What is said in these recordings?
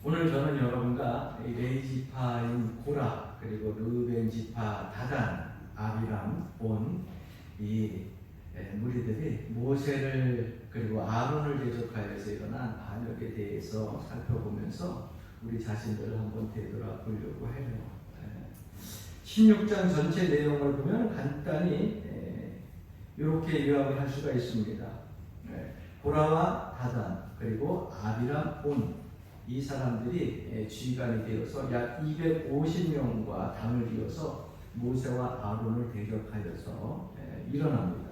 오늘 저는 여러분과 레위 지파인 고라, 그리고 르벤 지파 다단, 아비람, 온 이 무리들이 모세를 그리고 아론을 대적하여서 일어난 반역에 대해서 살펴보면서 우리 자신들을 한번 되돌아보려고 해요. 16장 전체 내용을 보면 간단히 이렇게 요약을 할 수가 있습니다. 고라와 다단 그리고 아비람, 온 이 사람들이 지휘관이 되어서 약 250명과 당을 이어서 모세와 아론을 대적하여서 일어납니다.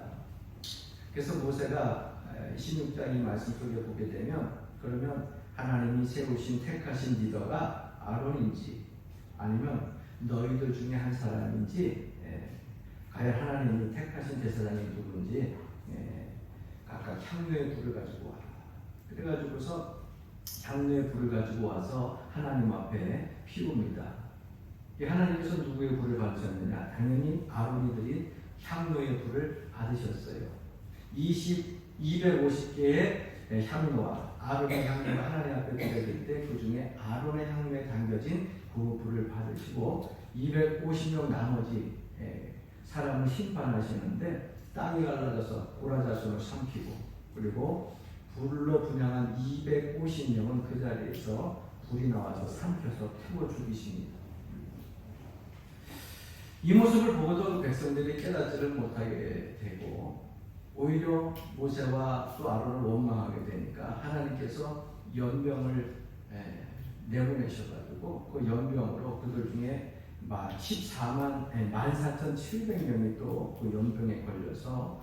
그래서 모세가 16장 이 말씀 속에 보게 되면, 그러면 하나님이 세우신 택하신 리더가 아론인지 아니면 너희들 중에 한 사람인지, 과연 하나님이 택하신 제사장이 누군지 각각 향료의 불을 가지고 와라. 그래가지고서 향료의 불을 가지고 와서 하나님 앞에 피웁니다. 하나님께서 누구의 불을 받으셨느냐? 당연히 아론이들이 향료의 불을 받으셨어요. 250개의 향료와 아론의 향료가 하나님 앞에 드려질 때 그 중에 아론의 향료에 담겨진 그 불을 받으시고 250명 나머지 사람을 심판하시는데 땅이 갈라져서 고라 자손을 삼키고, 그리고 불로 분양한 250명은 그 자리에서 불이 나와서 삼켜서 태워 죽이십니다. 이 모습을 보고도 백성들이 깨닫지를 못하게 되고 오히려 모세와 또 아론을 원망하게 되니까 하나님께서 연병을 내보내셔가지고 그 연병으로 그들 중에 14,700명이 또 그 연병에 걸려서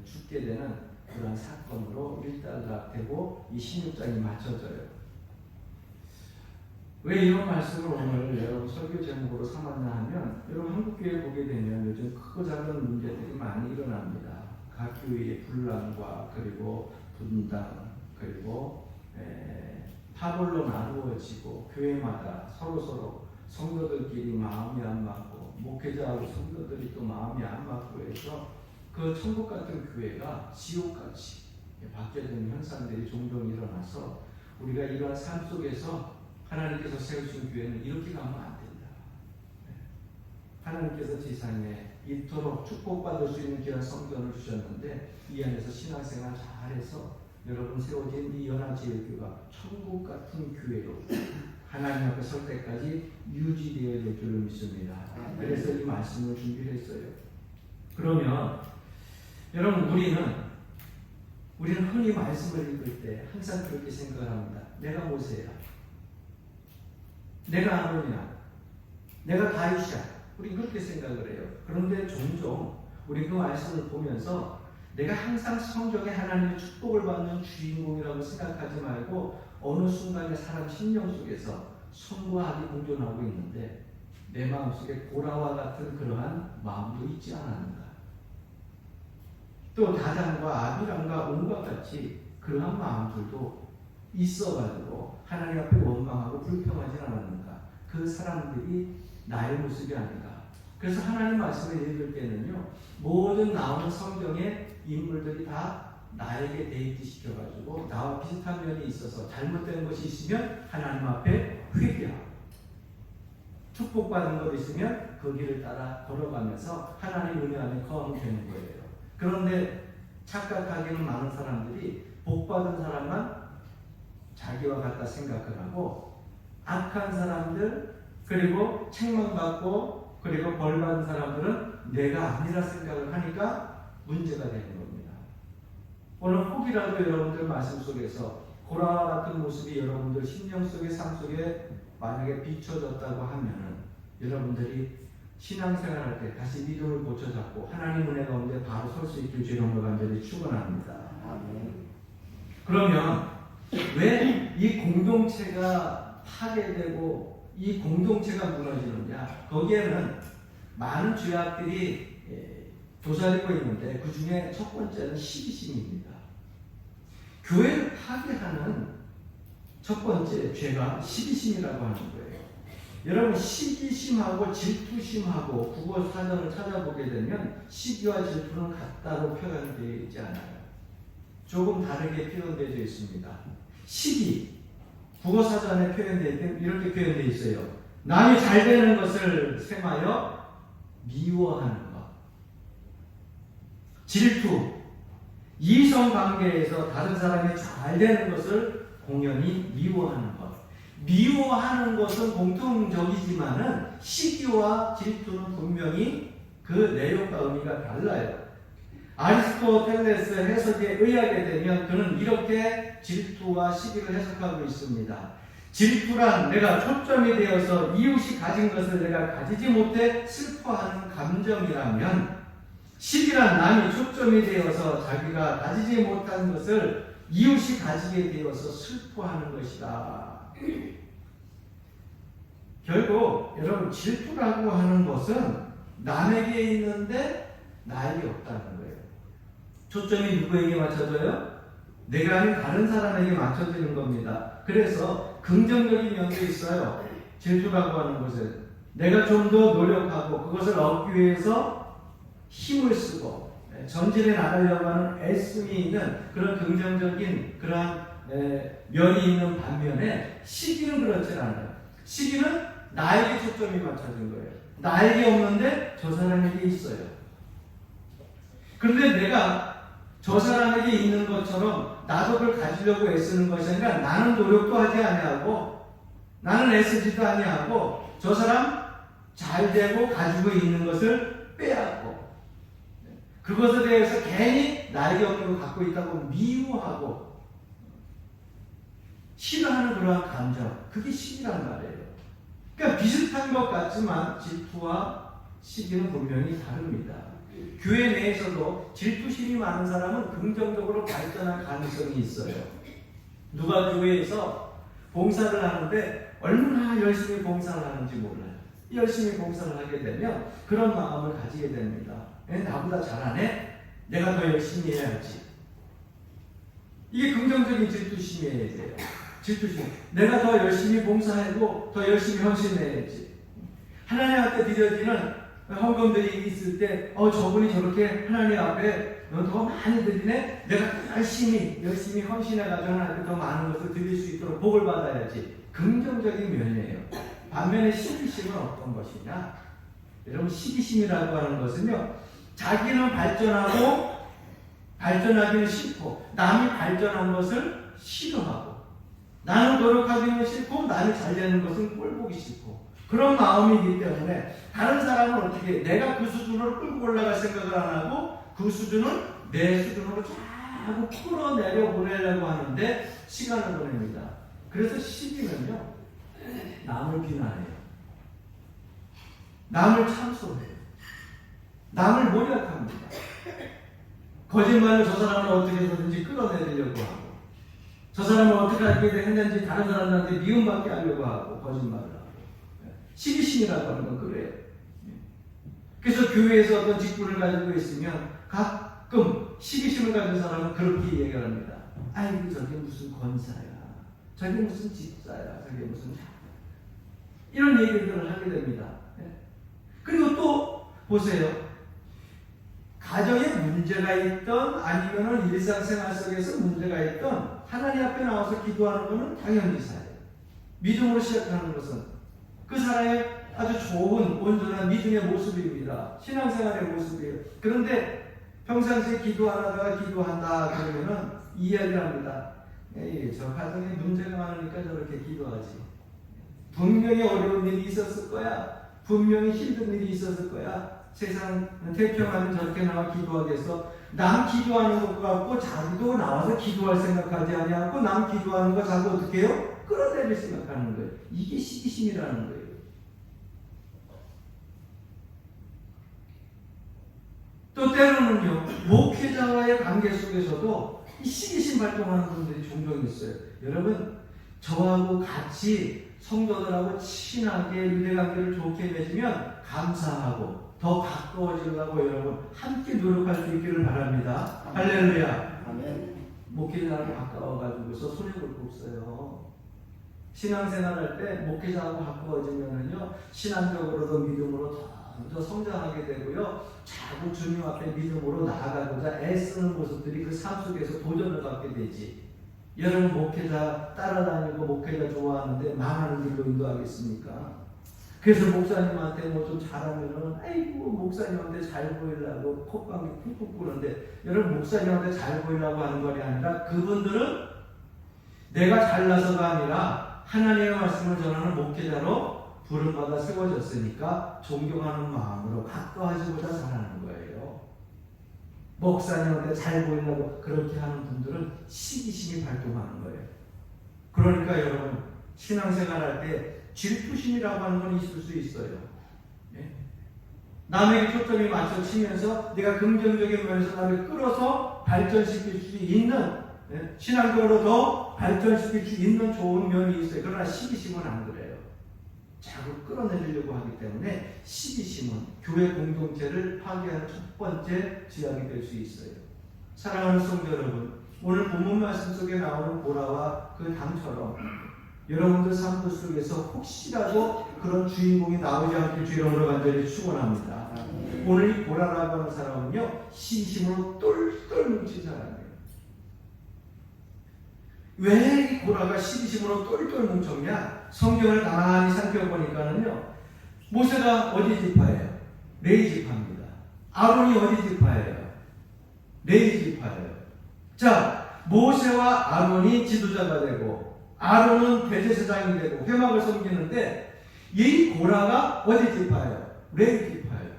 죽게 되는 그런 사건으로 일단락되고 이 16장이 맞춰져요. 왜 이런 말씀을 오늘 여러분 설교 제목으로 삼았나 하면, 여러분 한국교회 보게 되면 요즘 크고 작은 문제들이 많이 일어납니다. 각 교회의 분란과 그리고 분당, 그리고 파벌로 나누어지고 교회마다 서로 성도들끼리 마음이 안 맞고 목회자하고 성도들이 또 마음이 안 맞고 해서 그 천국 같은 교회가 지옥같이 바뀌어지는 현상들이 종종 일어나서 우리가 이러한 삶 속에서 하나님께서 세우신 교회는 이렇게 가면 안 된다. 하나님께서 지상에 이토록 축복받을 수 있는 귀한 성전을 주셨는데 이 안에서 신앙생활 잘해서 여러분 세워진 이 연합제일교회가 천국 같은 교회로 하나님 앞에 설 때까지 유지되어야 될 줄을 믿습니다. 그래서 이 말씀을 준비했어요. 그러면 여러분 우리는 흔히 말씀을 읽을 때 항상 그렇게 생각을 합니다. 내가 모세야, 내가 아론이야, 내가 다윗이야. 우리 그렇게 생각을 해요. 그런데 종종 우리 그 말씀을 보면서 내가 항상 성경에 하나님의 축복을 받는 주인공이라고 생각하지 말고 어느 순간에 사람 심령 속에서 선과 악이 공존하고 있는데 내 마음속에 고라와 같은 그러한 마음도 있지 않았는가. 또 다단과 아비람과 온과 같이 그러한 마음들도 있어가지고 하나님 앞에 원망하고 불평하지 않았는가. 그 사람들이 나의 모습이 아닌가. 그래서 하나님 말씀을 읽을 때는요, 모든 나오는 성경의 인물들이 다 나에게 데이트시켜가지고 나와 비슷한 면이 있어서 잘못된 것이 있으면 하나님 앞에 회개하고, 축복받은 것이 있으면 그 길을 따라 걸어가면서 하나님 은혜 안에 거하면 되는 거예요. 그런데 착각하기는 많은 사람들이 복받은 사람만 자기와 같다 생각을 하고, 악한 사람들, 그리고 책망받고 그리고 벌받은 사람들은 내가 아니라 생각을 하니까 문제가 되는 겁니다. 오늘 혹이라도 여러분들 말씀 속에서 고라와 같은 모습이 여러분들 심령 속의 삶 속에 만약에 비춰졌다고 하면은 여러분들이 신앙생활할 때 다시 믿음을 고쳐잡고 하나님 은혜 가운데 바로 설 수 있길 주님을 간절히 축원합니다. 그러면 왜 이 공동체가 파괴되고 이 공동체가 무너지느냐? 거기에는 많은 죄악들이 도사리고 있는데 그 중에 첫 번째는 시기심입니다. 교회를 파괴하는 첫 번째 죄가 시기심이라고 하는 거예요. 여러분 시기심하고 질투심하고 국어 사전을 찾아보게 되면 시기와 질투는 같다고 표현되어 있지 않아요. 조금 다르게 표현되어 있습니다. 시기, 국어사전에 표현되어 있는 이렇게 표현되어 있어요. 남이 잘 되는 것을 생하여 미워하는 것. 질투. 이성관계에서 다른 사람이 잘 되는 것을 공연히 미워하는 것. 미워하는 것은 공통적이지만은 시기와 질투는 분명히 그 내용과 의미가 달라요. 아리스토텔레스 해석에 의하게 되면 그는 이렇게 질투와 시기를 해석하고 있습니다. 질투란 내가 초점이 되어서 이웃이 가진 것을 내가 가지지 못해 슬퍼하는 감정이라면, 시기란 남이 초점이 되어서 자기가 가지지 못한 것을 이웃이 가지게 되어서 슬퍼하는 것이다. 결국 여러분, 질투라고 하는 것은 남에게 있는데 나에게 없다는 거예요. 초점이 누구에게 맞춰져요? 내가 아닌 다른 사람에게 맞춰지는 겁니다. 그래서 긍정적인 면도 있어요. 질투라고 하는 것은 내가 좀 더 노력하고 그것을 얻기 위해서 힘을 쓰고 전진해 나가려고 하는 애씀이 있는 그런 긍정적인 그런 면이 있는 반면에, 시기는 그렇지 않아요. 시기는 나에게 초점이 맞춰진 거예요. 나에게 없는데 저 사람에게 있어요. 그런데 내가 저 사람에게 있는 것처럼 나도 그걸 가지려고 애쓰는 것이 아니라, 나는 노력도 하지 아니하고 나는 애쓰지도 아니하고 저 사람 잘 되고 가지고 있는 것을 빼앗고 그것에 대해서 괜히 나에게 없는 걸 갖고 있다고 미워하고 싫어하는 그러한 감정, 그게 시기란 말이에요. 그러니까 비슷한 것 같지만 질투와 시기는 분명히 다릅니다. 교회 내에서도 질투심이 많은 사람은 긍정적으로 발전할 가능성이 있어요. 누가 교회에서 봉사를 하는데 얼마나 열심히 봉사를 하는지 몰라요. 열심히 봉사를 하게 되면 그런 마음을 가지게 됩니다. 나보다 잘하네? 내가 더 열심히 해야지. 이게 긍정적인 질투심이에요. 질투심. 내가 더 열심히 봉사하고 더 열심히 헌신해야지. 하나님 앞에 드려지는 헌금들이 있을 때 저분이 저렇게 하나님 앞에 더 많이 드리네? 내가 열심히 헌신해가지고 하나님께 더 많은 것을 드릴 수 있도록 복을 받아야지. 긍정적인 면이에요. 반면에 시기심은 어떤 것이냐? 여러분, 시기심이라고 하는 것은요, 자기는 발전하고 발전하기는 싫고 남이 발전한 것을 싫어하고, 나는 노력하기는 싫고 남이 잘 되는 것은 꼴보기 싫고, 그런 마음이기 때문에 다른 사람은 어떻게 내가 그 수준으로 끌고 올라갈 생각을 안 하고 그 수준은 내 수준으로 자꾸 끌어내려 보내려고 하는데 시간을 보냅니다. 그래서 시기는요, 남을 비난해요. 남을 참소해요. 남을 모략합니다. 거짓말로 저 사람을 어떻게 해서든지 끌어내리려고 하고, 저 사람을 어떻게 하게 했는지 다른 사람들한테 미움받게 하려고 하고 거짓말을 하고. 시기심이라고 하는 건 그래요. 그래서 교회에서 어떤 직분을 가지고 있으면 가끔 시기심을 가진 사람은 그렇게 얘기를 합니다. 아이고, 저게 무슨 권사야, 저게 무슨 집사야, 저게 무슨 이런 얘기들을 하게 됩니다. 그리고 또 보세요. 가정에 문제가 있던 아니면 일상생활 속에서 문제가 있던 하나님 앞에 나와서 기도하는 것은 당연지사예요. 믿음으로 시작하는 것은 그 사람의 아주 좋은 온전한 믿음의 모습입니다. 신앙생활의 모습이에요. 그런데 평상시에 기도 안 하다가 기도한다 그러면은 이야기를 합니다. 에이, 저 가정에 문제가 많으니까 저렇게 기도하지. 분명히 어려운 일이 있었을 거야. 분명히 힘든 일이 있었을 거야. 세상 태평하면 저렇게 나와 기도하겠어. 남 기도하는 것 같고 자기도 나와서 기도할 생각하지 아니하고 남 기도하는 거 자꾸 어떻게 해요? 끌어내릴 생각하는 거예요. 이게 시기심이라는 거예요. 또 때로는요, 목회자와의 관계 속에서도 이 시기심 발동하는 분들이 종종 있어요. 여러분, 저하고 같이 성도들하고 친하게 유대관계를 좋게 맺으면 감사하고 더 가까워지려고 여러분 함께 노력할 수 있기를 바랍니다. 할렐루야. 아멘. 목회자하고 가까워가지고서 손해 볼 거 없어요. 신앙생활할 때 목회자하고 가까워지면은요, 신앙적으로도 믿음으로 더 성장하게 되고요, 자꾸 주님 앞에 믿음으로 나아가고자 애쓰는 모습들이 그 삶 속에서 도전을 받게 되지. 여러분 목회자 따라다니고 목회자 좋아하는데 망하는 길로 인도하겠습니까? 그래서 목사님한테 뭐 좀 잘하면은 아이고 목사님한테 잘 보이려고 콧방귀 푹푹 부는데, 여러분 목사님한테 잘 보이려고 하는 것이 아니라 그분들은 내가 잘나서가 아니라 하나님의 말씀을 전하는 목회자로 부름받아 세워졌으니까 존경하는 마음으로 가까워지고자 잘하는 거예요. 목사님한테 잘 보이려고 그렇게 하는 분들은 시기심이 발동하는 거예요. 그러니까 여러분 신앙생활 할 때 질투심이라고 하는 건 있을 수 있어요. 예? 남에게 초점이 맞춰지면서 내가 긍정적인 면에서 남을 끌어서 발전시킬 수 있는, 예? 신앙적으로 더 발전시킬 수 있는 좋은 면이 있어요. 그러나 시기심은 안 그래요. 자꾸 끌어내리려고 하기 때문에 시기심은 교회 공동체를 파괴하는 첫 번째 지약이 될 수 있어요. 사랑하는 성도 여러분, 오늘 본문 말씀 속에 나오는 고라와 그 당처럼 여러분들 삶 속에서 혹시라도 그런 주인공이 나오지 않길 주님으로 간절히 축원합니다. 오늘 이 고라라고 하는 사람은요, 시기심으로 똘똘 뭉친 사람이에요. 왜 이 고라가 시기심으로 똘똘 뭉쳤냐? 성경을 가만히 살펴보니까는요, 모세가 어디 지파예요? 레위 지파입니다. 아론이 어디 지파예요? 레위 지파예요. 자, 모세와 아론이 지도자가 되고 아론은 대제사장이 되고 회막을 섬기는데, 이 고라가 어디 지파예요? 레위 지파예요.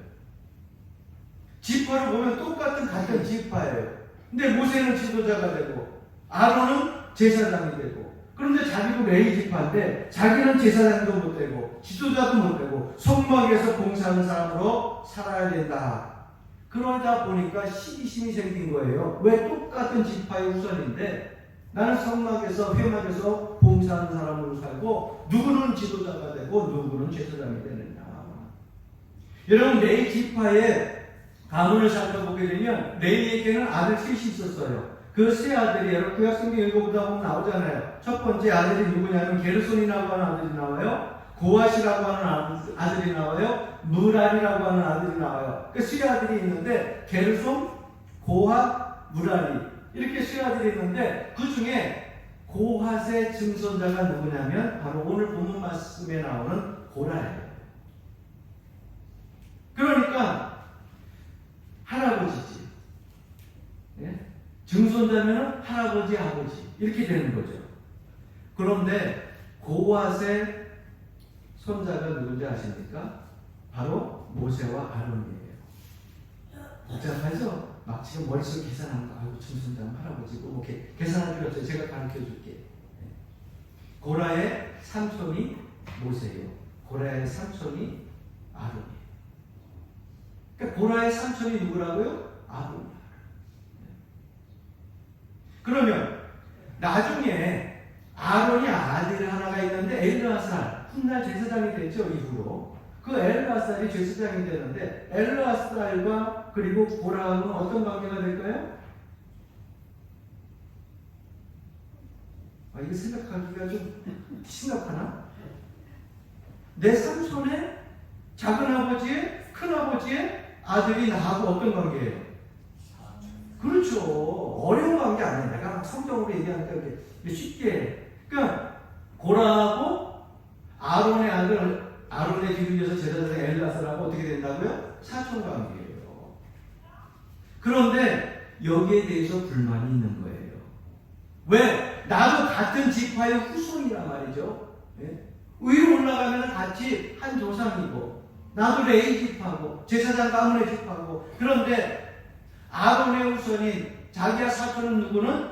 지파를 보면 똑같은 같은 지파예요. 근데 모세는 지도자가 되고 아론은 제사장이 되고, 그런데 자기도 레위 지파인데 자기는 제사장도 못 되고 지도자도 못 되고 성막에서 봉사하는 사람으로 살아야 된다. 그러다 보니까 시기심이 생긴 거예요. 왜 똑같은 지파의 후손인데 나는 성막에서 회막에서 봉사하는 사람으로 살고 누구는 지도자가 되고 누구는 제사장이 되느냐. 여러분 레위 지파의 가문을 살펴보게 되면 레위에게는 아들 셋이 있었어요. 그 세 아들이 여러분 구약성경 읽어보다 보면 나오잖아요. 첫 번째 아들이 누구냐면 게르손이라고 하는 아들이 나와요. 고핫이라고 하는 아들이 나와요. 무랄이라고 하는 아들이 나와요. 그 세 아들이 있는데 게르손, 고핫, 무랄이 이렇게 세 아들이 있는데 그 중에 고핫의 증손자가 누구냐면 바로 오늘 본문 말씀에 나오는 고라예요. 그러니까 할아버지지. 예? 증손자면 할아버지, 아버지 이렇게 되는 거죠. 그런데 고핫의 손자가 누군지 아십니까? 바로 모세와 아론이에요. 복잡하죠? 막 지금 머릿속에 계산하는 거, 아이고 증손자는 할아버지고 뭐 계산할 필요 없어요. 제가 가르쳐 줄게. 고라의 삼촌이 모세예요. 고라의 삼촌이 아론이에요. 그러니까 고라의 삼촌이 누구라고요? 아론이에요. 그러면 나중에 아론이 아들 하나가 있는데 엘르아살, 훗날 제사장이 됐죠. 이후로 그 엘르아살이 제사장이 되는데 엘르아살과 그리고 고라하고는 어떤 관계가 될까요? 이거 생각하기가 좀 심각하나? 내 삼손의 작은아버지의 큰아버지의 아들이 나하고 어떤 관계예요? 그렇죠. 어려운 관계 아니에요. 내가 성경으로 얘기하니까 이게 쉽게. 그러니까 고라하고 아론의 아들, 아론의 뒤를 제사장 엘르아살하고 어떻게 된다고요? 사촌 관계예요. 그런데 여기에 대해서 불만이 있는 거예요. 왜? 나도 같은 지파의 후손이란 말이죠. 예? 위로 올라가면 같이 한 조상이고 나도 레위 지파고 제사장 가문의 지파고, 그런데 아론의 후손인 자기야 사촌은 누구는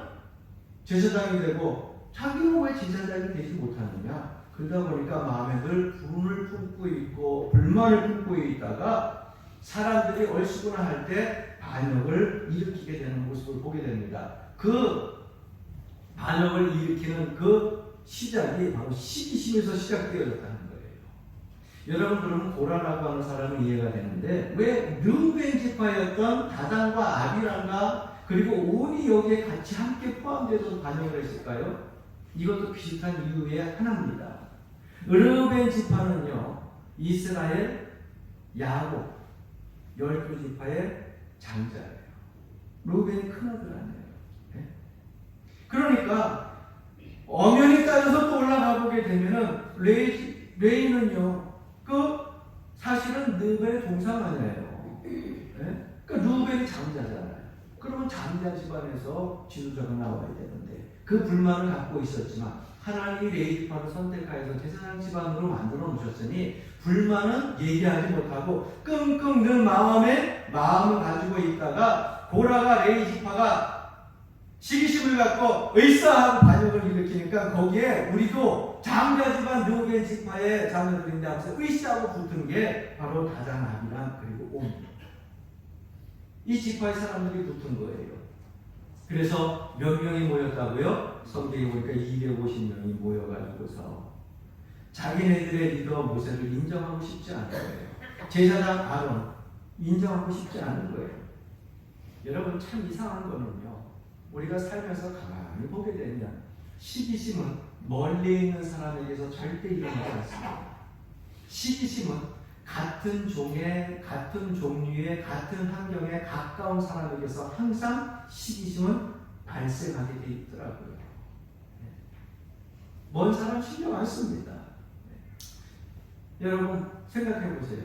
제사장이 되고 자기는 왜 제사장이 되지 못하느냐. 그러다 보니까 마음에 늘 분을 품고 있고 불만을 품고 있다가 사람들이 얼씨구나 할 때 반역을 일으키게 되는 모습을 보게 됩니다. 그 반역을 일으키는 그 시작이 바로 시기심에서 시작되어졌다는 거예요. 여러분 그러면 고라라고 하는 사람은 이해가 되는데 왜 르우벤 지파였던 다단과 아비란과 그리고 온이 여기에 같이 함께 포함돼서 반역을 했을까요? 이것도 비슷한 이유의 하나입니다. 르우벤 지파는요 이스라엘 야곱 12지파의 장자예요. 르우벤이 큰아들 아니에요. 네? 그러니까 엄연히 따져서 또 올라가 보게 되면은 레이는요, 사실은 르벤의 동상 아니에요. 네? 그러니까 르벤이 장자잖아요. 그러면 장자 집안에서 지도자가 나와야 되는데 그 불만을 갖고 있었지만 하나님이 레이지파를 선택하여서 제사장 집안으로 만들어 놓으셨으니 불만은 얘기하지 못하고 끙끙 늘 마음을 가지고 있다가 고라가 레이지파가 시기심을 갖고 의사하고 반역을 일으키니까 거기에 우리도 장자 집안 르벤 지파의 자녀들인데 하면서 의사하고 붙은 게 바로 다단, 아비람 그리고 온. 이 지파의 사람들이 붙은 거예요. 그래서 몇 명이 모였다고요? 성경에 보니까 250명이 모여가지고서 자기네들의 리더 모세를 인정하고 싶지 않은 거예요. 제사장 아론 인정하고 싶지 않은 거예요. 여러분 참 이상한 거는요. 우리가 살면서 가만히 보게 되면 시기심은 멀리 있는 사람에게서 절대 일어나지 않습니다. 시기심은 같은 종의, 같은 종류의, 같은 환경에 가까운 사람에게서 항상 시기심은 발생하게 돼 있더라고요. 먼 사람 신경 안 씁니다. 여러분 생각해 보세요.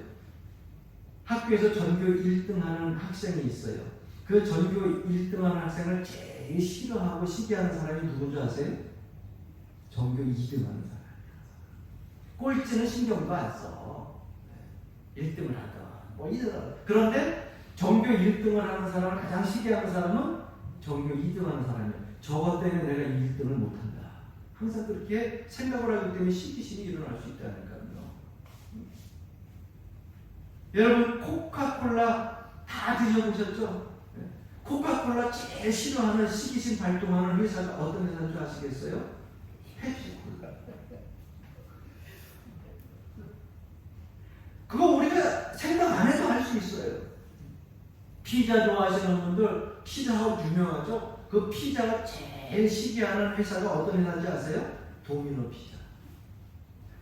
학교에서 전교 1등 하는 학생이 있어요. 그 전교 1등 하는 학생을 제일 싫어하고 시기하는 사람이 누군지 아세요? 전교 2등 하는 사람. 꼴찌는 신경도 안 써. 1등을 하다. 2등을 하다. 그런데 전교 1등을 하는 사람을 가장 시기하는 사람은 전교 2등 하는 사람이에요. 저것 때문에 내가 1등을 못한다. 항상 그렇게 생각을 하기 때문에 시기심이 일어날 수 있다니까요. 여러분 코카콜라 다 드셔보셨죠? 코카콜라 제일 싫어하는 시기심 발동하는 회사가 어떤 회사인 줄 아시겠어요? 펩시콜라. 그거 우리가 생각 안 해도 알 수 있어요. 피자 좋아하시는 분들 피자하고 유명하죠? 그 피자가 제일 시기하는 회사가 어떤 회사인지 아세요? 도미노 피자.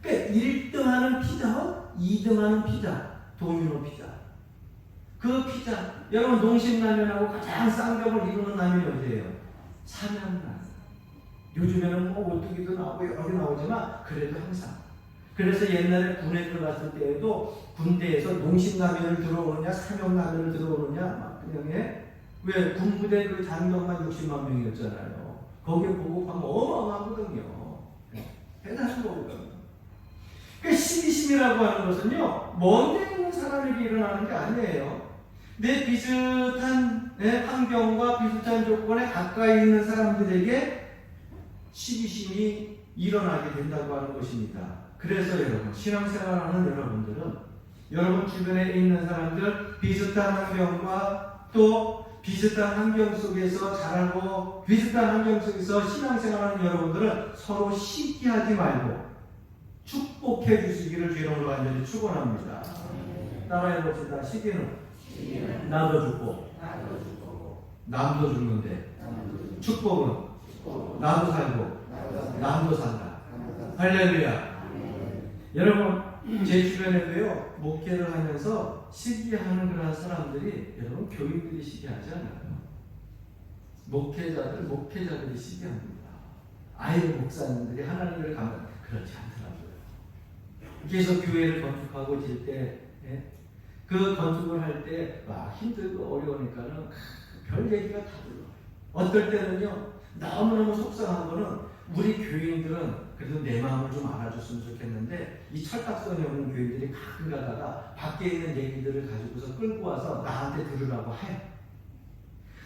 그러니까 1등하는 피자와 2등하는 피자, 도미노 피자. 그 피자, 여러분 농심라면하고 가장 쌍벽을 이루는 라면이 어디예요? 삼양라면. 요즘에는 뭐 오뚜기도 나오고 여러 개 나오지만 그래도 항상. 그래서 옛날에 군에 들어갔을 때에도 군대에서 농심라면을 들어오느냐 삼양라면을 들어오느냐 막 그냥 왜 군부대 그 장병만 60만 명이었잖아요. 거기에 보고하면 어마어마하거든요. 대단한 거거든요. 그러니까 시기심이라고 하는 것은요, 먼데 있는 사람에게 일어나는 게 아니에요. 내 비슷한 환경과 비슷한 조건에 가까이 있는 사람들에게 시기심이 일어나게 된다고 하는 것입니다. 그래서 여러분, 신앙생활하는 여러분들은 여러분 주변에 있는 사람들, 비슷한 환경과 또 비슷한 환경 속에서 자라고 비슷한 환경 속에서 신앙생활하는 여러분들은 서로 시기하지 말고 축복해 주시기를 주님으로 간절히 축원합니다. 따라해 봅시다. 시기는 나도 죽고 남도 죽는데 축복은 나도 살고 남도 산다. 할렐루야. 여러분 제 주변에도요 목회를 하면서 시기하는 그런 사람들이 여러분 교인들이 시기하지 않아요. 목회자들이 시기합니다. 아예 목사님들이 하나님을 가면 그렇지 않더라고요. 그래서 교회를 건축하고 질 때 그 건축을 할 때 막 힘들고 어려우니까는 별 얘기가 다 불러요. 어떨 때는요 너무너무 속상한 거는 우리 교인들은 그래도 내 마음을 좀 알아줬으면 좋겠는데 이 철딱선이 없는 교인들이 가끔 가다가 밖에 있는 얘기들을 가지고서 끌고 와서 나한테 들으라고 해요.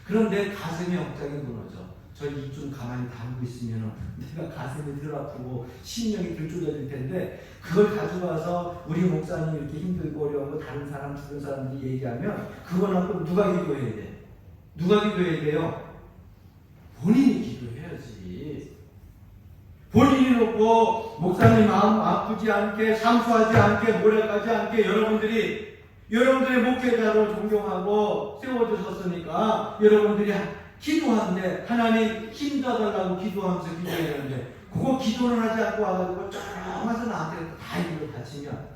그런데 가슴이 엉장이 무너져. 저 입 좀 가만히 담고 있으면 내가 가슴이 덜 아프고 심령이 덜 쪼져질 텐데 그걸 가져가서 우리 목사님 이렇게 힘들고 어려운 거 다른 사람 주변 사람들이 얘기하면 그거 놓고 누가 기도해야 돼? 누가 기도해야 돼요? 본인이 기도해야지. 본인이 놓고 목사님 마음 아프지 않게 상수하지 않게 모략하지 않게 여러분들의 목회자로 존경하고 세워주셨으니까 여러분들이 기도하는데 하나님 힘줘달라고 기도하면서 기도해야 되는데 그거 기도는 하지 않고 와가지고 쫙와서 나한테 다 이걸 다치면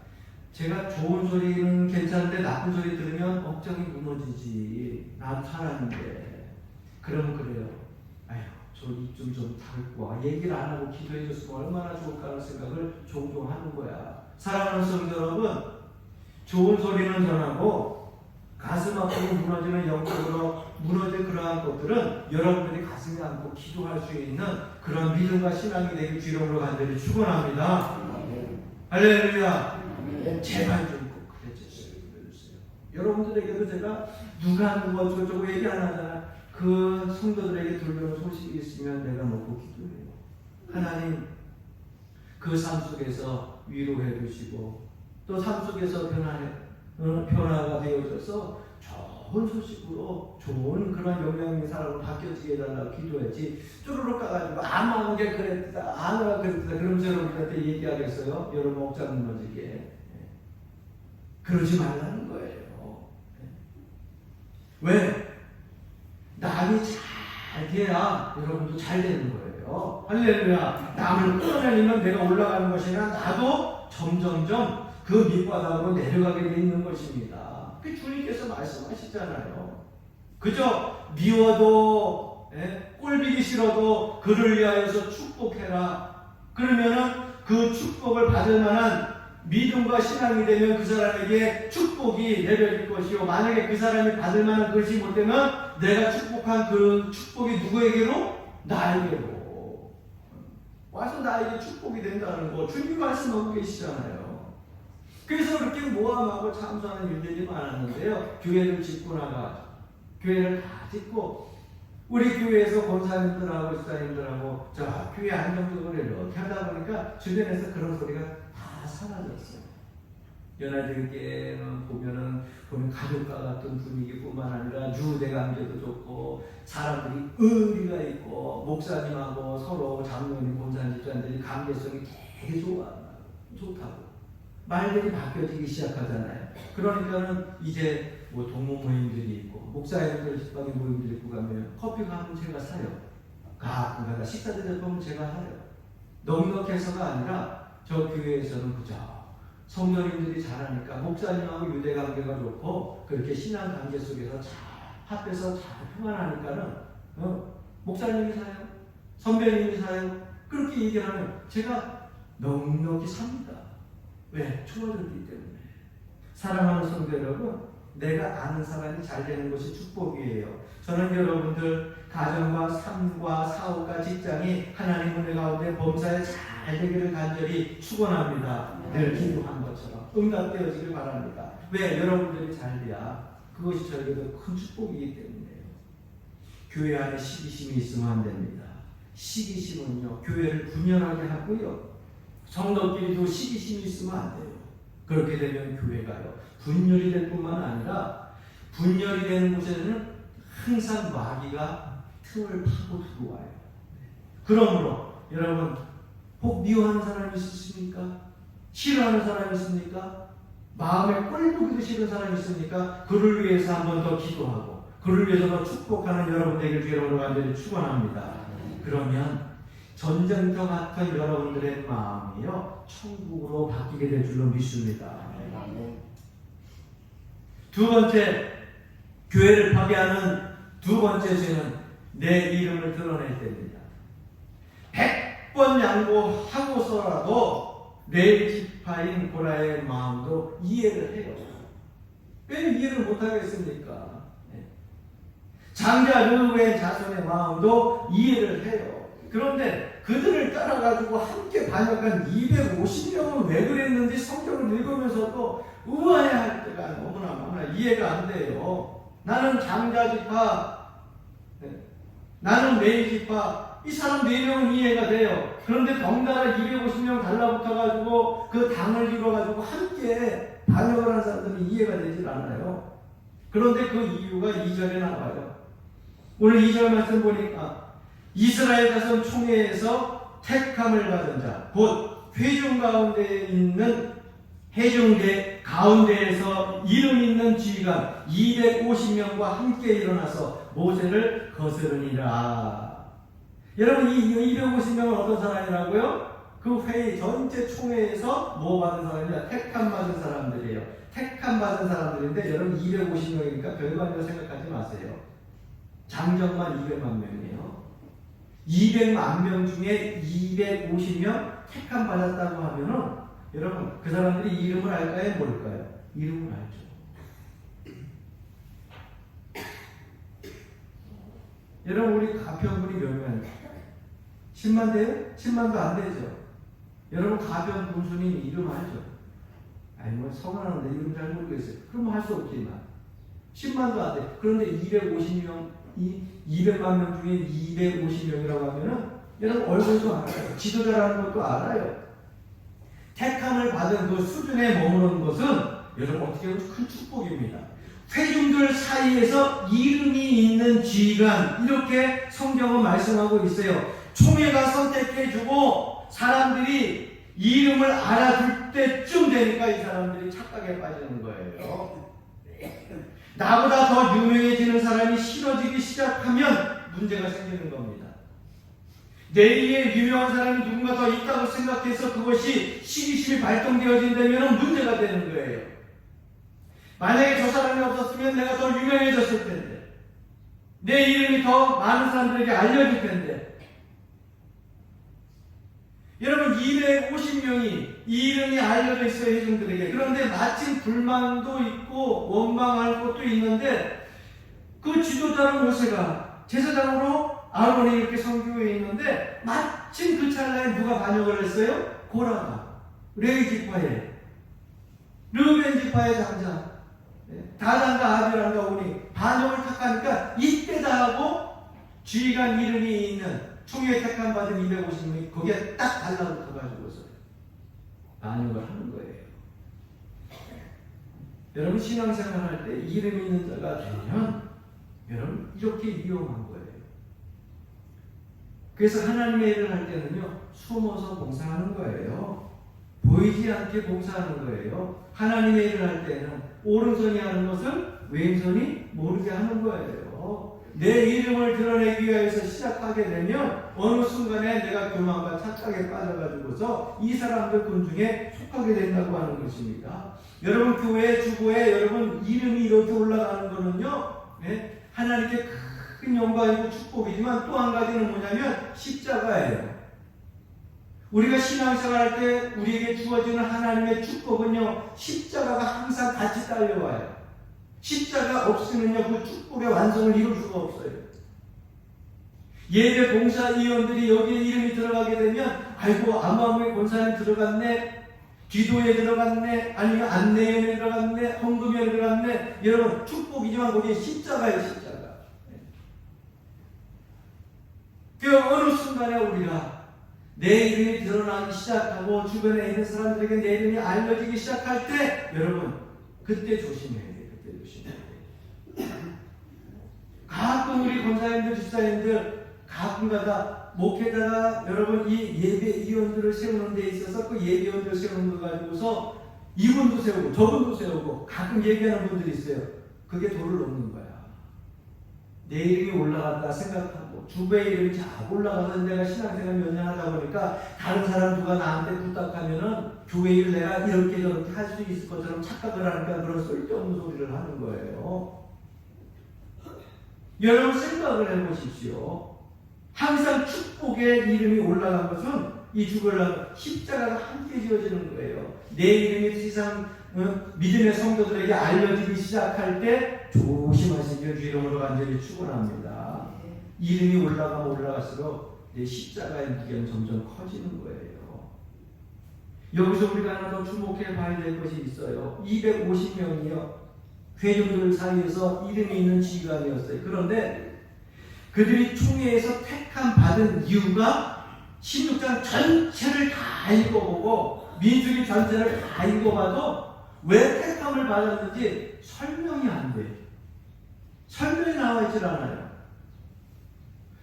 제가 좋은 소리는 괜찮은데 나쁜 소리 들으면 걱정이 무너지지. 나도 살았는데 그러면 그래요. 아휴 좀 닮고 얘기를 안 하고 기도해 줬으면 얼마나 좋을까 하는 생각을 종종 하는 거야. 사랑하는 성도 여러분, 좋은 소리는 전하고 가슴 아프고 무너지는 영적으로 무너질 그러한 것들은 여러분들이 가슴에 안고 기도할 수 있는 그런 믿음과 신앙이 되길 주님으로 간절히 축원합니다. 할렐루야. 제발 좀 꼭 그래주세요. 여러분들에게도 제가 누가 누가 저쩌고 얘기 안 하잖아. 그 성도들에게 들려오는 소식이 있으면 내가 놓고 기도해요. 하나님 그 삶 속에서 위로해 주시고 또 삶 속에서 변화가 되어져서 좋은 소식으로 좋은 그런 영향 있는 사람으로 바뀌어지게 해달라고 기도했지. 쪼르륵 가가지고 아무 게 그랬다 아무가 그랬다 그러면서 여러분들한테 얘기하겠어요? 여러분 목장 무너지게. 그러지 말라는 거예요. 왜? 남이 잘 돼야 여러분도 잘 되는 거예요. 할렐루야. 남을 끌어내리면 내가 올라가는 것이나 나도 점점점 그 밑바닥으로 내려가게 돼 있는 것입니다. 그 주님께서 말씀하시잖아요. 그저 미워도 꼴비기 싫어도 그를 위하여서 축복해라. 그러면은 그 축복을 받을 만한 믿음과 신앙이 되면 그 사람에게 축복이 내려질 것이요. 만약에 그 사람이 받을 만한 것이 못 되면 내가 축복한 그 축복이 누구에게로? 나에게로. 와서 나에게 축복이 된다는 거 주님 말씀하고 계시잖아요. 그래서 그렇게 모함하고 참소하는 일들이 많았는데요. 교회를 짓고 나가 교회를 다 짓고 우리 교회에서 권사님들하고 집사님들하고 저 교회 안정적으로 이렇게 하다 보니까 주변에서 그런 소리가 다 사라졌어요. 연화대교회는 보면 가족과 같은 분위기뿐만 아니라 유대관계도 좋고 사람들이 의리가 있고 목사님하고 서로 장로님, 권사님, 집사님들이 관계성이 되게 좋다고 말들이 바뀌어지기 시작하잖아요. 그러니까는 이제 뭐 동무 모임들이 있고 목사님들 집방에 모임들이 있고 가면 커피 가면 제가 사요. 가끔 가다 식사 대접하면 제가 사요. 넉넉해서가 아니라 저 교회에서는 그저 성도님들이 잘하니까 목사님하고 유대관계가 좋고 그렇게 신앙관계 속에서 잘 합해서 잘 평안하니까는 목사님이 사요. 선배님이 사요. 그렇게 얘기하면 제가 넉넉히 삽니다. 왜? 초월이기 때문에. 사랑하는 성도 여러분, 내가 아는 사람이 잘 되는 것이 축복이에요. 저는 여러분들 가정과 삶과 사업과 직장이 하나님 은혜 가운데 범사에 잘 되기를 간절히 축원합니다. 늘 기도한 것처럼 응답되어지길 바랍니다. 왜? 여러분들이 잘 돼야 그것이 저에게도 큰 축복이기 때문에요. 교회 안에 시기심이 있으면 안 됩니다. 시기심은요, 교회를 분열하게 하고요. 성도끼리도 시기심이 있으면 안 돼요. 그렇게 되면 교회가요 분열이 될 뿐만 아니라 분열이 되는 곳에는 항상 마귀가 틈을 파고 들어와요. 그러므로 여러분 혹 미워하는 사람이 있으십니까? 싫어하는 사람이 있습니까? 마음에 꼴보기도 싫은 사람이 있습니까? 그를 위해서 한 번 더 기도하고 그를 위해서 더 축복하는 여러분 되길 주님으로 간절히 축원합니다. 그러면 전쟁터 같은 여러분들의 마음이요 천국으로 바뀌게 될 줄로 믿습니다. 두 번째, 교회를 파괴하는 두 번째 죄는 내 이름을 드러낼 때입니다. 100번 양보하고서라도 레위지파인 고라의 마음도 이해를 해요. 왜 이해를 못하겠습니까? 장자 르우의 자손의 마음도 이해를 해요. 그런데 그들을 따라가지고 함께 반역한 250명은 왜 그랬는지 성경을 읽으면서도 의아해할 때가 너무나 이해가 안 돼요. 나는 장자지파, 나는 레위지파, 이 사람 4명은 이해가 돼요. 그런데 덩달아 250명 달라붙어가지고 그 당을 이뤄가지고 함께 반역을 한 사람들은 이해가 되질 않아요. 그런데 그 이유가 2절에 나와요. 오늘 2절 말씀 보니까 이스라엘 자손 총회에서 택함을 받은 자, 곧 회중 가운데 있는 회중대 가운데에서 이름 있는 지휘관 250명과 함께 일어나서 모세를 거스르니라. 여러분 이 250명은 어떤 사람이라고요? 그 회의 전체 총회에서 뭐 받은 사람이냐? 택함 받은 사람들이에요. 택함 받은 사람들인데 여러분 250명이니까 별거 아니라 생각하지 마세요. 장정만 200만 명이에요. 200만 명 중에 250명 택함 받았다고 하면은 여러분 그 사람들이 이름을 알까요? 모를까요? 이름을 알죠. 여러분 우리 가평군이 몇 명입니까? 10만 돼요? 10만도 안 되죠. 여러분 가평 군수님 이름 알죠? 아니 뭐 성원하는데 이름 잘 모르겠어요. 그러면 할 수 없지만 10만도 안 돼. 그런데 250명, 200만 명 중에 250명이라고 하면은 여러분 얼굴도 알아요. 지도자라는 것도 알아요. 택함을 받은 그 수준에 머무는 것은 여러분 어떻게 보면 큰 축복입니다. 회중들 사이에서 이름이 있는 지휘관, 이렇게 성경은 말씀하고 있어요. 총회가 선택해주고 사람들이 이름을 알아둘 때쯤 되니까 이 사람들이 착각에 빠지는 거예요. 나보다 더 유명해지는 사람이 싫어지기 시작하면 문제가 생기는 겁니다. 내일에 유명한 사람이 누군가 더 있다고 생각해서 그것이 시기심이 발동되어진다면 문제가 되는 거예요. 만약에 저 사람이 없었으면 내가 더 유명해졌을 텐데, 내 이름이 더 많은 사람들에게 알려질 텐데, 여러분 250명이 이 이름이 알려져 있어요, 회중들에게. 그런데 마침 불만도 있고 원망할 것도 있는데 그 지도자로 모세가 제사장으로 아론이 이렇게 선교에 있는데 마침 그 찰나에 누가 반역을 했어요? 고라가 레위 지파에, 르벤 지파의 장자 다단과 아비란과 오니 반역을 택하니까 이때다 하고 지휘관 이름이 있는 총회 택함 받은 250명이 거기에 딱 달라붙어가지고서 반역을 하는 거예요. 여러분 신앙생활 할 때 이름 있는 자가 되면 여러분 이렇게 위험한 거예요. 그래서 하나님의 일을 할 때는요 숨어서 봉사하는 거예요. 보이지 않게 봉사하는 거예요. 하나님의 일을 할 때는 오른손이 하는 것을 왼손이 모르게 하는 거예요. 내 이름을 드러내기 위해서 시작하게 되면 어느 순간에 내가 교만과 착각에 빠져가지고서 이 사람들 군중에 속하게 된다고 하는 것입니다. 여러분 교회 주보에 여러분 이름이 이렇게 올라가는 거는요 하나님께 큰 영광이고 축복이지만 또 한 가지는 뭐냐면 십자가예요. 우리가 신앙생활 할 때 우리에게 주어지는 하나님의 축복은요 십자가가 항상 같이 딸려와요. 십자가 없으면요 그 축복의 완성을 이룰 수가 없어요. 예배 봉사위원들이 여기에 이름이 들어가게 되면 아이고 아무아무의 권사님 들어갔네, 기도에 들어갔네, 아니면 안내연에 들어갔네, 헌금에 들어갔네. 여러분 축복이지만 거기에 십자가예요. 십자가. 그 어느 순간에 우리가 내 이름이 드러나기 시작하고 주변에 있는 사람들에게 내 이름이 알려지기 시작할 때 여러분 그때 조심해야 돼요. 그때 조심해야 돼요. 가끔 우리 권사님들, 집사님들 가끔가다 목회자가 여러분 이 예배위원들을 세우는 데 있어서 그 예배위원들 세우는 거 가지고서 이분도 세우고 저분도 세우고 가끔 얘기하는 분들이 있어요. 그게 도를 넘는 거야. 내 이름이 올라간다 생각하고 주부의 이름이 자꾸 올라가서 내가 신앙생활 몇 년 하다 보니까 다른 사람 누가 나한테 부탁하면은 교회 일 내가 이렇게 저렇게 할 수 있을 것처럼 착각을 하니까 그런 쓸데없는 소리를 하는 거예요. 여러분 생각을 해보십시오. 항상 축복의 이름이 올라간 것은 이 죽으려고 십자가가 함께 지어지는 거예요. 내 이름이 세상 믿음의 성도들에게 알려지기 시작할 때 조심하시길 주 이름으로 간절히 축원합니다. 이름이 올라가면 올라갈수록 내 십자가의 무게는 점점 커지는 거예요. 여기서 우리가 하나 더 주목해 봐야 될 것이 있어요. 250명이요. 회중들 사이에서 이름이 있는 지휘관이었어요. 그런데 그들이 총회에서 택함 받은 이유가 16장 전체를 다 읽어보고 민수기 전체를 다 읽어봐도 왜 택함을 받았는지 설명이 안 돼요. 설명이 나와 있질 않아요.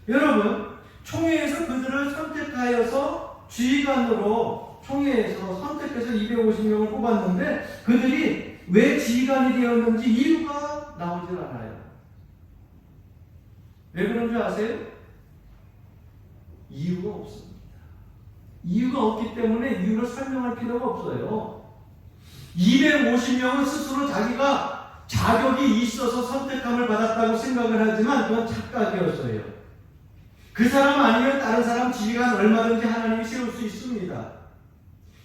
여러분 총회에서 그들을 선택하여서 지휘관으로 총회에서 선택해서 250명을 뽑았는데 그들이 왜 지휘관이 되었는지 이유가 나오질 않아요. 왜 그런 줄 아세요? 이유가 없습니다. 이유가 없기 때문에 이유를 설명할 필요가 없어요. 250명은 스스로 자기가 자격이 있어서 선택함을 받았다고 생각을 하지만 그건 착각이었어요. 그 사람 아니면 다른 사람 지휘관 얼마든지 하나님이 세울 수 있습니다.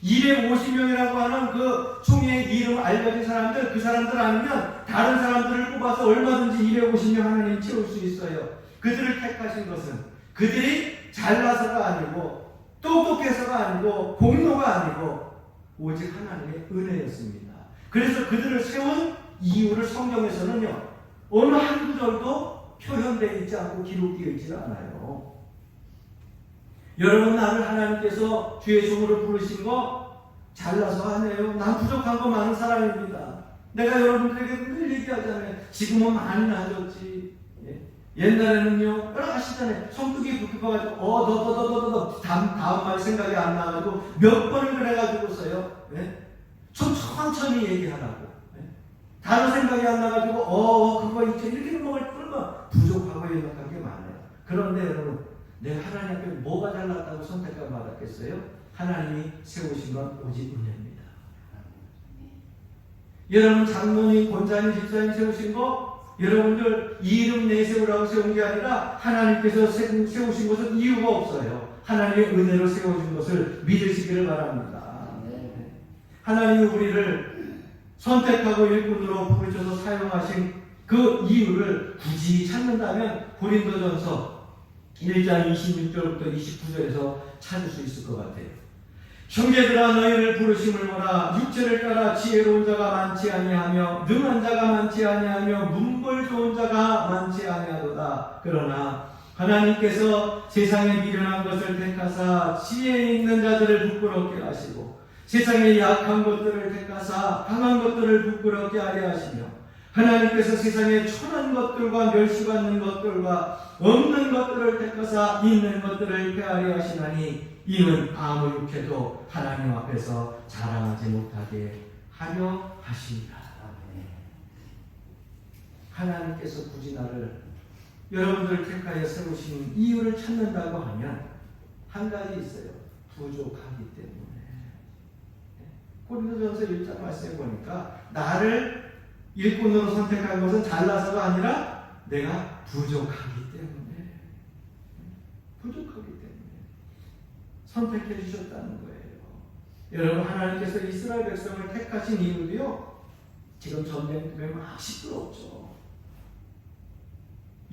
250명이라고 하는 그 총회의 이름 알려진 사람들, 그 사람들 아니면 다른 사람들을 뽑아서 얼마든지 250명 하나님이 채울 수 있어요. 그들을 택하신 것은 그들이 잘나서가 아니고 똑똑해서가 아니고 공로가 아니고 오직 하나님의 은혜였습니다. 그래서 그들을 세운 이유를 성경에서는요, 어느 한 구절도 표현되어 있지 않고 기록되어 있지 않아요. 여러분, 나를 하나님께서 주의 종으로 부르신 거 잘나서 하네요. 난 부족한 거 많은 사람입니다. 내가 여러분들에게 늘 얘기하잖아요. 지금은 많이 나아졌지. 옛날에는요, 여러 가시잖아요. 성격이 붙어가지고 너 다음 말 생각이 안 나가지고 몇 번을 그래가지고서요. 좀 천천히 얘기하라고. 다른 생각이 안 나가지고 그거 있죠. 이렇게 먹을 뿐만 부족하고 연약한 게 많아요. 그런데 여러분, 내가 하나님 앞에 뭐가 잘났다고 선택을 받았겠어요? 하나님이 세우신 건 오직 은혜입니다. 여러분, 장로님, 권사님, 집사님 세우신 거 여러분들 이름 내세우라고 세운 게 아니라 하나님께서 세우신 것은 이유가 없어요. 하나님의 은혜로 세워준 것을 믿으시기를 바랍니다. 하나님이 우리를 선택하고 일꾼으로 부르셔서 사용하신 그 이유를 굳이 찾는다면 고린도전서 1장 26절부터 29절에서 찾을 수 있을 것 같아요. 형제들아, 너희를 부르심을 보라. 육체를 따라 지혜로운 자가 많지 아니하며 능한 자가 많지 아니하며 문벌 좋은 자가 많지 아니하도다. 그러나 하나님께서 세상에 미련한 것을 택하사 지혜 있는 자들을 부끄럽게 하시고 세상에 약한 것들을 택하사 강한 것들을 부끄럽게 하려 하시며 하나님께서 세상에 천한 것들과 멸시받는 것들과 없는 것들을 택하사 있는 것들을 폐하려 하시나니 이는 아무 육체도 하나님 앞에서 자랑하지 못하게 하려 하십니다. 하나님께서 굳이 나를 여러분들 택하여 세우신 이유를 찾는다고 하면 한 가지 있어요. 부족하기 때문에. 고린도전서 1장 말씀해 보니까 나를 일꾼으로 선택한 것은 잘나서가 아니라 내가 부족하기 때문에. 부족하기 때문에 선택해 주셨다는 거예요. 여러분, 하나님께서 이스라엘 백성을 택하신 이유도요, 지금 전쟁 때문에 막 시끄럽죠.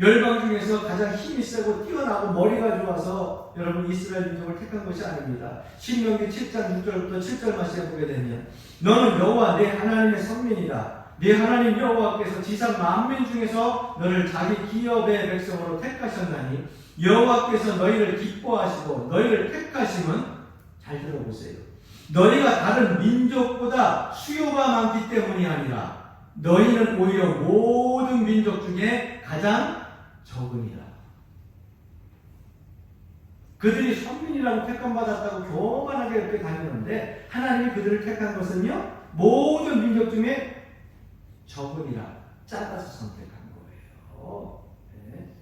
열방 중에서 가장 힘이 세고 뛰어나고 머리가 좋아서 여러분 이스라엘 민족을 택한 것이 아닙니다. 신명기 7장 6절부터 7절 말씀에 보게 되면 너는 여호와 내 하나님의 성민이다. 네 하나님 여호와께서 지상 만민 중에서 너를 자기 기업의 백성으로 택하셨나니 여호와께서 너희를 기뻐하시고 너희를 택하심은, 잘 들어보세요, 너희가 다른 민족보다 수요가 많기 때문이 아니라 너희는 오히려 모든 민족 중에 가장 적으니라. 그들이 선민이라고 택함받았다고 교만하게 이렇게 다니는데 하나님이 그들을 택한 것은요, 모든 민족 중에 적으니라, 작아서 선택한 거예요. 네.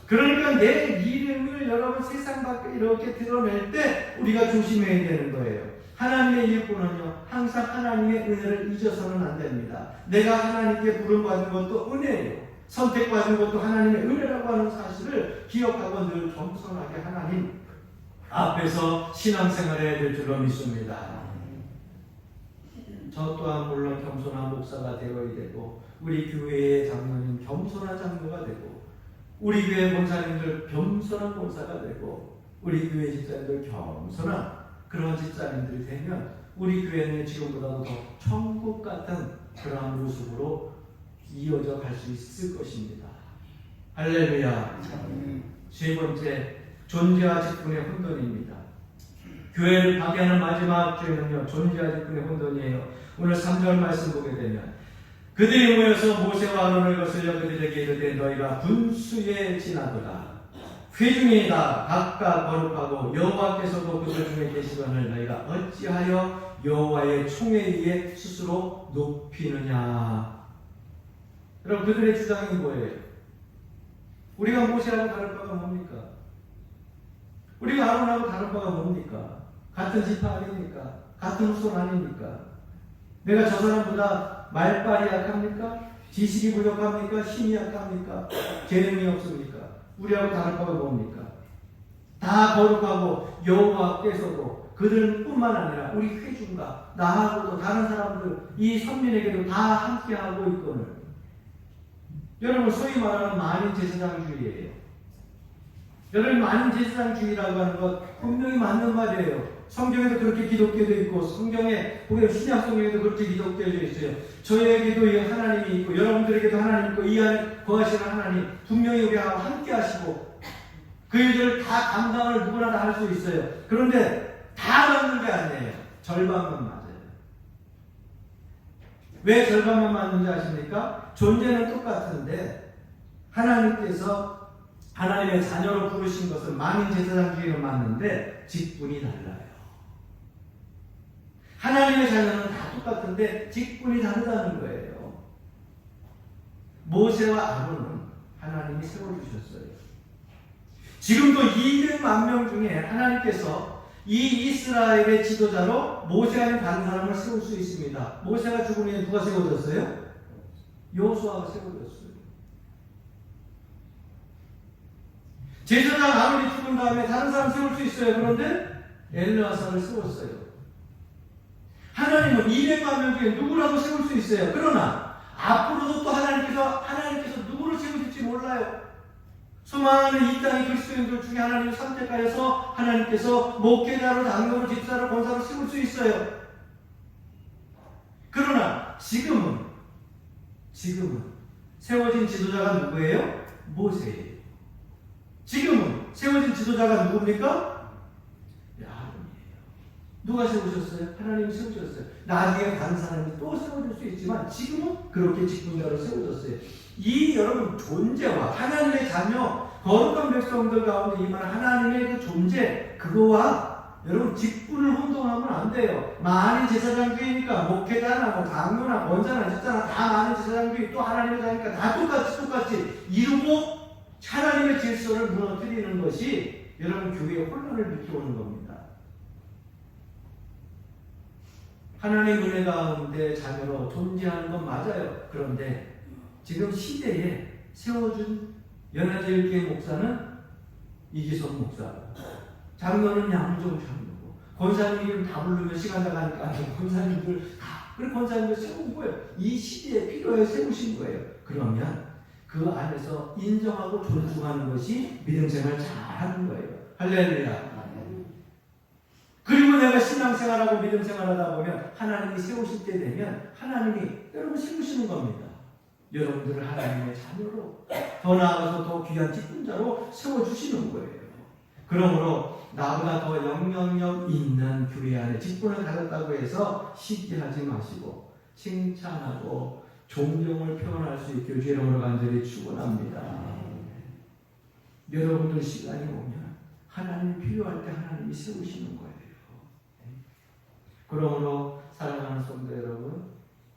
그러니까 내 이름을 여러분 세상 밖에 이렇게 드러낼 때 우리가 조심해야 되는 거예요. 하나님의 일꾼은요, 항상 하나님의 은혜를 잊어서는 안 됩니다. 내가 하나님께 부름받은 것도 은혜예요. 선택받은 것도 하나님의 은혜라고 하는 사실을 기억하고 늘 겸손하게 하나님 앞에서 신앙생활해야 될 줄로 믿습니다. 저 또한 물론 겸손한 목사가 되어야 되고, 우리 교회의 장로님 겸손한 장로가 되고, 우리 교회 본사님들 겸손한 본사가 되고, 우리 교회 집사님들 겸손한 그런 집사님들이 되면 우리 교회는 지금보다도 더 천국 같은 그러한 모습으로 이어져 갈 수 있을 것입니다. 할렐루야. 세 번째, 존재와 직분의 혼돈입니다. 교회를 파괴하는 마지막 죄는요, 존재와 직분의 혼돈이에요. 오늘 3절 말씀 보게 되면 그들이 모여서 모세와 아론을 거슬려 그들에게 이르되 너희가 분수에 지나도다. 회중이다 각각 거룩하고 여호와께서도 그들 중에 계시거늘 너희가 어찌하여 여호와의 총에 의해 스스로 높이느냐. 여러분, 그들의 주장이 뭐예요? 우리가 모세하고 다른 바가 뭡니까? 우리가 아론하고 다른 바가 뭡니까? 같은 지파 아닙니까? 같은 후손 아닙니까? 내가 저 사람보다 말빨이 약합니까? 지식이 부족합니까? 힘이 약합니까? 재능이 없습니까? 우리하고 다른 법이 뭡니까? 다 거룩하고 여호와께서도 그들 뿐만 아니라 우리 회중과 나하고도 다른 사람들 이 선민에게도 다 함께하고 있거늘 여러분 소위 말하는 만인 제사장주의예요. 여러분 만인 제사장주의라고 하는 것 분명히 맞는 말이에요. 성경에도 그렇게 기록되어 있고 성경에 보면 신약 성경에도 그렇게 기록되어 있어요. 저에게도 하나님이 있고 여러분들에게도 하나님 있고 이 안에 거하시는 하나님 분명히 우리와 함께 하시고 그 일을 다 감당을 누구나 다 할 수 있어요. 그런데 다 맞는 게 아니에요. 절반만 맞아요. 왜 절반만 맞는지 아십니까? 존재는 똑같은데 하나님께서 하나님의 자녀로 부르신 것은 만인 제사장주의로 맞는데 직분이 달라요. 하나님의 자녀는 다 똑같은데 직분이 다르다는 거예요. 모세와 아론은 하나님이 세워주셨어요. 지금도 200만 명 중에 하나님께서 이 이스라엘의 지도자로 모세 아닌 다른 사람을 세울 수 있습니다. 모세가 죽은 후에 누가 세워졌어요? 여호수아가 세워졌어요. 제사장 아론이 죽은 다음에 다른 사람 세울 수 있어요. 그런데 엘르아사를 세웠어요. 하나님은 200만 명 중에 누구라도 세울 수 있어요. 그러나 앞으로도 또 하나님께서 누구를 세우실지 몰라요. 수많은 이 땅의 그리스도인들 중에 하나님을 선택하여서 하나님께서 목회자로, 장로로, 집사로, 권사로 세울 수 있어요. 그러나 지금은 세워진 지도자가 누구예요? 모세예요. 지금은 세워진 지도자가 누굽니까? 누가 세우셨어요? 하나님이 세우셨어요. 나중에 다른 사람이 또 세워질 수 있지만 지금은 그렇게 직분자로 세워졌어요. 이 여러분 존재와 하나님의 자녀 거룩한 백성들 가운데 임한 하나님의 그 존재 그거와 여러분 직분을 혼동하면 안 돼요. 만인 제사장주의니까 목회자나 뭐 장로나 권사나 집사나 다 만인 제사장주의 또 하나님의 자니까 다 똑같이 이루고 하나님의 질서를 무너뜨리는 것이 여러분 교회에 혼란을 일으켜오는 겁니다. 하나님 은혜 가운데 자녀로 존재하는 건 맞아요. 그런데 지금 시대에 세워준 연화제일교회 목사는 이기성 목사, 장로는 양종 장로고, 권사님 이름 다 부르면 시간 나가니까 권사님들 다 그래 권사님들 세운 거예요. 이 시대에 필요해 세우신 거예요. 그러면 그 안에서 인정하고 존중하는 것이 믿음생활 잘하는 거예요. 할렐루야. 그리고 내가 신앙생활하고 믿음생활하다 보면 하나님이 세우실 때 되면 하나님이 여러분 세우시는 겁니다. 여러분들을 하나님의 자녀로 더 나아가서 더 귀한 직분자로 세워주시는 거예요. 그러므로 나보다 더 영향력 있는 교회 안에 직분을 가졌다고 해서 시기하지 마시고 칭찬하고 존경을 표현할 수 있게 주의 이름으로 간절히 축원합니다. 여러분들 시간이 오면 하나님이 필요할 때 하나님이 세우시는 거예요. 그러므로 사랑하는 성도 여러분,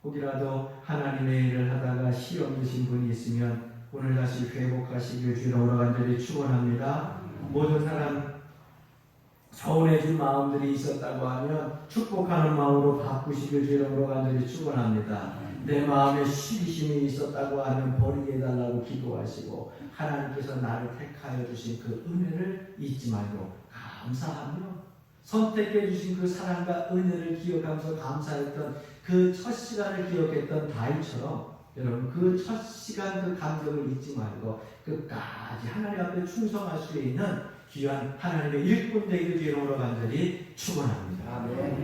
혹이라도 하나님의 일을 하다가 시험 드신 분이 있으면 오늘 다시 회복하시길 주님으로 간절히 축원합니다. 모든 사람 서운해진 마음들이 있었다고 하면 축복하는 마음으로 바꾸시길 주님으로 간절히 축원합니다. 내 마음에 시기심이 있었다고 하면 버리게 해달라고 기도하시고 하나님께서 나를 택하여 주신 그 은혜를 잊지 말고 감사하며 선택해 주신 그 사랑과 은혜를 기억하면서 감사했던 그 첫 시간을 기억했던 다윗처럼 여러분 그 첫 시간 그 감격을 잊지 말고 끝까지 하나님 앞에 충성할 수 있는 귀한 하나님의 일꾼 되기를 주님으로 간절히 축원합니다. 아멘.